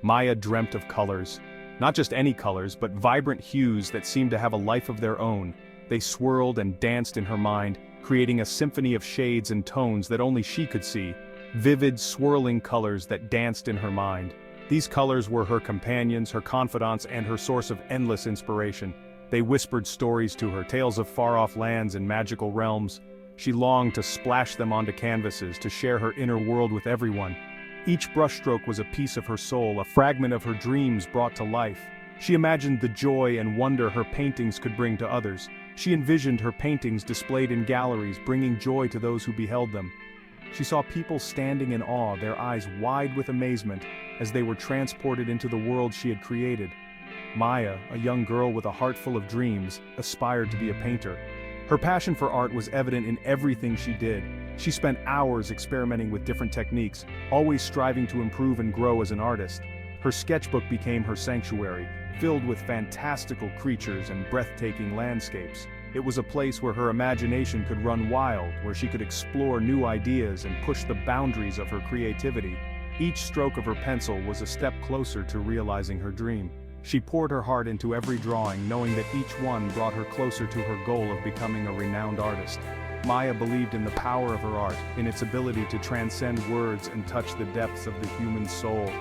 Maya dreamt of colors. Not just any colors, but vibrant hues that seemed to have a life of their own. They swirled and danced in her mind, creating a symphony of shades and tones that only she could see. Vivid, swirling colors that danced in her mind. These colors were her companions, her confidants, and her source of endless inspiration. They whispered stories to her, tales of far-off lands and magical realms. She longed to splash them onto canvases, to share her inner world with everyone. Each brushstroke was a piece of her soul, a fragment of her dreams brought to life. She imagined the joy and wonder her paintings could bring to others. She envisioned her paintings displayed in galleries, bringing joy to those who beheld them. She saw people standing in awe, their eyes wide with amazement, as they were transported into the world she had created. Maya, a young girl with a heart full of dreams, aspired to be a painter. Her passion for art was evident in everything she did. She spent hours experimenting with different techniques, always striving to improve and grow as an artist. Her sketchbook became her sanctuary, filled with fantastical creatures and breathtaking landscapes. It was a place where her imagination could run wild, where she could explore new ideas and push the boundaries of her creativity. Each stroke of her pencil was a step closer to realizing her dream. She poured her heart into every drawing, knowing that each one brought her closer to her goal of becoming a renowned artist. Maya believed in the power of her art, in its ability to transcend words and touch the depths of the human soul.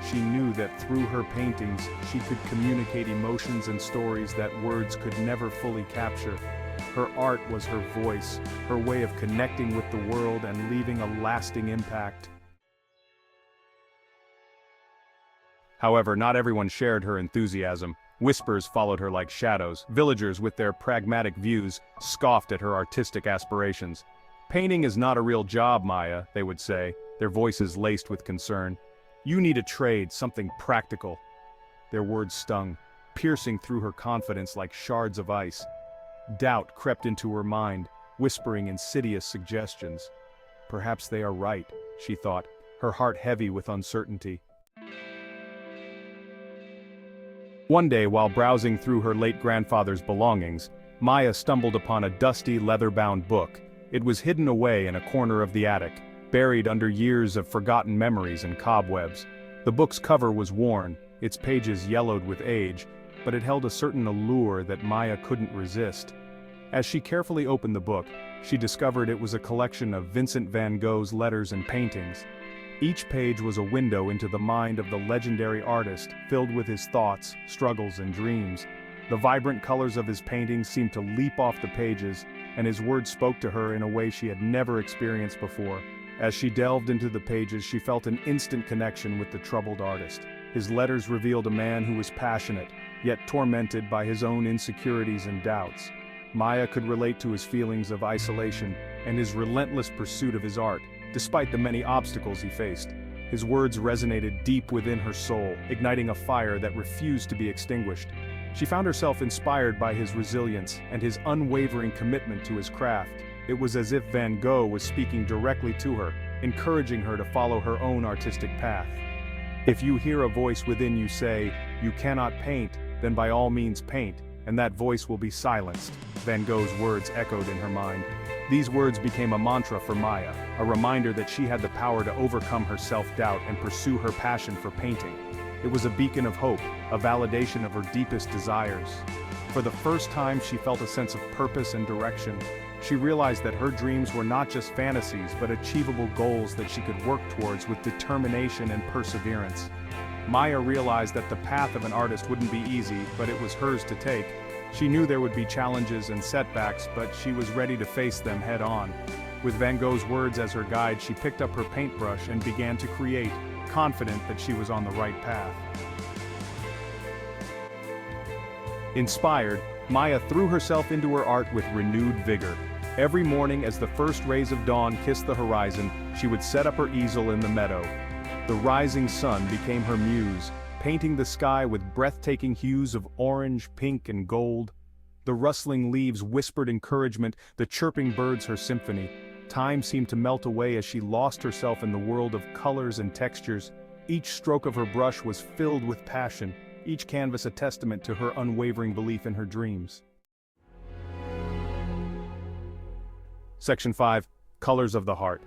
She knew that through her paintings, she could communicate emotions and stories that words could never fully capture. Her art was her voice, her way of connecting with the world and leaving a lasting impact. However, not everyone shared her enthusiasm. Whispers followed her like shadows. Villagers, with their pragmatic views, scoffed at her artistic aspirations. "Painting is not a real job, Maya," they would say, their voices laced with concern. "You need a trade, something practical." Their words stung, piercing through her confidence like shards of ice. Doubt crept into her mind, whispering insidious suggestions. Perhaps they are right, she thought, her heart heavy with uncertainty. One day, while browsing through her late grandfather's belongings, Maya stumbled upon a dusty, leather-bound book. It was hidden away in a corner of the attic, buried under years of forgotten memories and cobwebs. The book's cover was worn, its pages yellowed with age, but it held a certain allure that Maya couldn't resist. As she carefully opened the book, she discovered it was a collection of Vincent van Gogh's letters and paintings. Each page was a window into the mind of the legendary artist, filled with his thoughts, struggles, and dreams. The vibrant colors of his paintings seemed to leap off the pages, and his words spoke to her in a way she had never experienced before. As she delved into the pages, she felt an instant connection with the troubled artist. His letters revealed a man who was passionate, yet tormented by his own insecurities and doubts. Maya could relate to his feelings of isolation and his relentless pursuit of his art, despite the many obstacles he faced. His words resonated deep within her soul, igniting a fire that refused to be extinguished. She found herself inspired by his resilience and his unwavering commitment to his craft. It was as if Van Gogh was speaking directly to her, encouraging her to follow her own artistic path. "If you hear a voice within you say, 'You cannot paint,' then by all means paint, and that voice will be silenced," Van Gogh's words echoed in her mind. These words became a mantra for Maya, a reminder that she had the power to overcome her self-doubt and pursue her passion for painting. It was a beacon of hope, a validation of her deepest desires. For the first time, she felt a sense of purpose and direction. She realized that her dreams were not just fantasies, but achievable goals that she could work towards with determination and perseverance. Maya realized that the path of an artist wouldn't be easy, but it was hers to take. She knew there would be challenges and setbacks, but she was ready to face them head-on. With Van Gogh's words as her guide, she picked up her paintbrush and began to create, confident that she was on the right path. Inspired, Maya threw herself into her art with renewed vigor. Every morning as the first rays of dawn kissed the horizon, she would set up her easel in the meadow. The rising sun became her muse, painting the sky with breathtaking hues of orange, pink, and gold. The rustling leaves whispered encouragement, the chirping birds her symphony. Time seemed to melt away as she lost herself in the world of colors and textures. Each stroke of her brush was filled with passion, each canvas a testament to her unwavering belief in her dreams. Section 5. Colors of the Heart.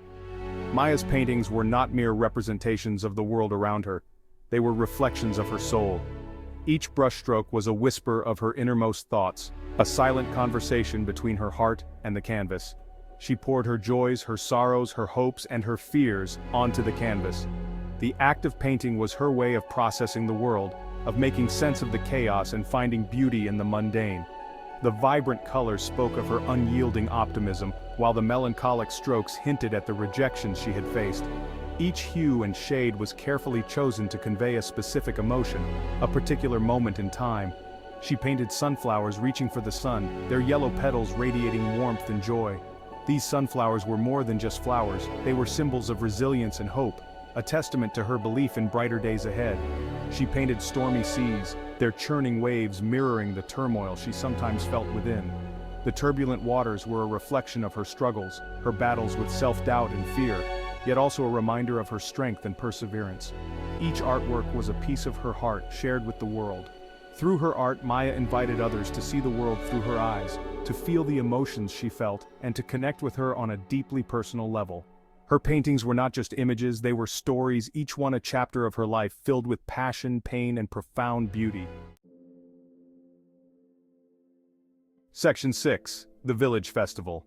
Maya's paintings were not mere representations of the world around her. they were reflections of her soul. Each brushstroke was a whisper of her innermost thoughts, a silent conversation between her heart and the canvas. She poured her joys, her sorrows, her hopes, and her fears onto the canvas. The act of painting was her way of processing the world, of making sense of the chaos and finding beauty in the mundane. The vibrant colors spoke of her unyielding optimism, while the melancholic strokes hinted at the rejections she had faced. Each hue and shade was carefully chosen to convey a specific emotion, a particular moment in time. She painted sunflowers reaching for the sun, their yellow petals radiating warmth and joy. These sunflowers were more than just flowers, they were symbols of resilience and hope, a testament to her belief in brighter days ahead. She painted stormy seas, their churning waves mirroring the turmoil she sometimes felt within. The turbulent waters were a reflection of her struggles, her battles with self-doubt and fear, yet also a reminder of her strength and perseverance. Each artwork was a piece of her heart shared with the world. Through her art, Maya invited others to see the world through her eyes, to feel the emotions she felt, and to connect with her on a deeply personal level. Her paintings were not just images, they were stories, each one a chapter of her life filled with passion, pain, and profound beauty. Section 6. The Village Festival.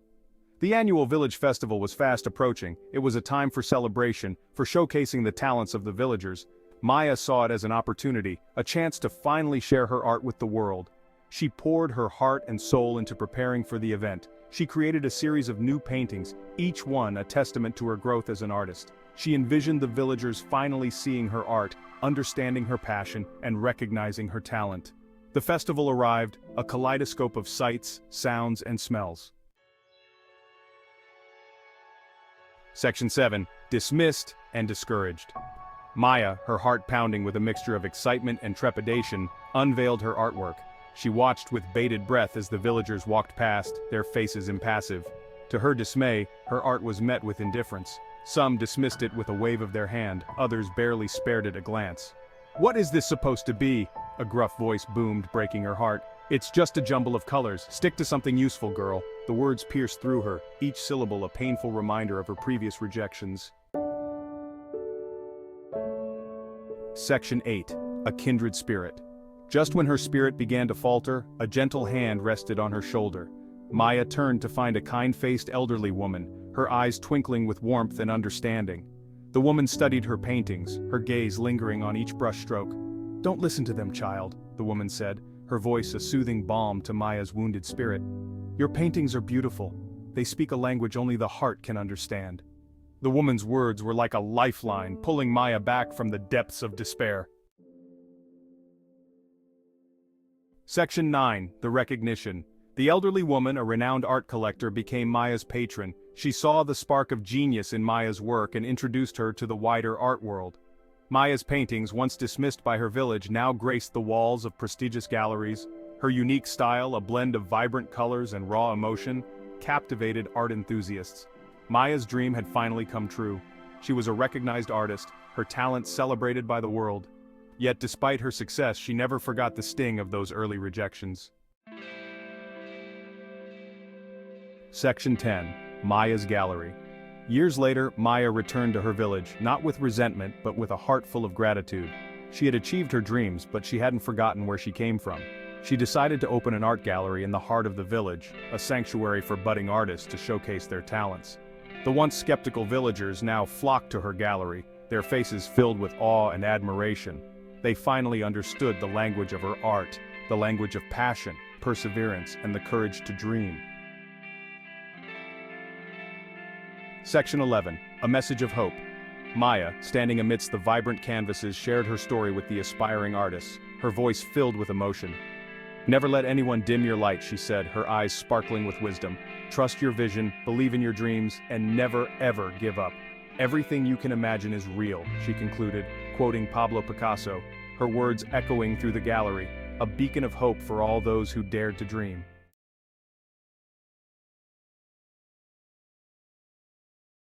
The annual Village Festival was fast approaching. It was a time for celebration, for showcasing the talents of the villagers. Maya saw it as an opportunity, a chance to finally share her art with the world. She poured her heart and soul into preparing for the event. She created a series of new paintings, each one a testament to her growth as an artist. She envisioned the villagers finally seeing her art, understanding her passion, and recognizing her talent. The festival arrived, a kaleidoscope of sights, sounds, and smells. Section 7. Dismissed and discouraged. Maya, her heart pounding with a mixture of excitement and trepidation, unveiled her artwork. She watched with bated breath as the villagers walked past, their faces impassive. To her dismay, her art was met with indifference. Some dismissed it with a wave of their hand, others barely spared it a glance. "What is this supposed to be?" a gruff voice boomed, breaking her heart. "It's just a jumble of colors. Stick to something useful, girl." The words pierced through her, each syllable a painful reminder of her previous rejections. Section 8. A Kindred Spirit. Just when her spirit began to falter, a gentle hand rested on her shoulder. Maya turned to find a kind-faced elderly woman, her eyes twinkling with warmth and understanding. The woman studied her paintings, her gaze lingering on each brushstroke. "Don't listen to them, child," the woman said, her voice a soothing balm to Maya's wounded spirit. "Your paintings are beautiful. They speak a language only the heart can understand." The woman's words were like a lifeline, pulling Maya back from the depths of despair. Section 9. The Recognition. The elderly woman, a renowned art collector, became Maya's patron. She saw the spark of genius in Maya's work and introduced her to the wider art world. Maya's paintings, once dismissed by her village, now graced the walls of prestigious galleries. Her unique style, a blend of vibrant colors and raw emotion, captivated art enthusiasts. Maya's dream had finally come true. She was a recognized artist, her talent celebrated by the world. Yet despite her success, she never forgot the sting of those early rejections. Section 10. Maya's Gallery. Years later, Maya returned to her village, not with resentment, but with a heart full of gratitude. She had achieved her dreams, but she hadn't forgotten where she came from. She decided to open an art gallery in the heart of the village, a sanctuary for budding artists to showcase their talents. The once skeptical villagers now flocked to her gallery, their faces filled with awe and admiration. They finally understood the language of her art, the language of passion, perseverance, and the courage to dream. Section 11. A Message of Hope. Maya, standing amidst the vibrant canvases, shared her story with the aspiring artists, her voice filled with emotion. "Never let anyone dim your light," she said, her eyes sparkling with wisdom. "Trust your vision, believe in your dreams, and never ever give up. Everything you can imagine is real," she concluded, quoting Pablo Picasso, her words echoing through the gallery, a beacon of hope for all those who dared to dream.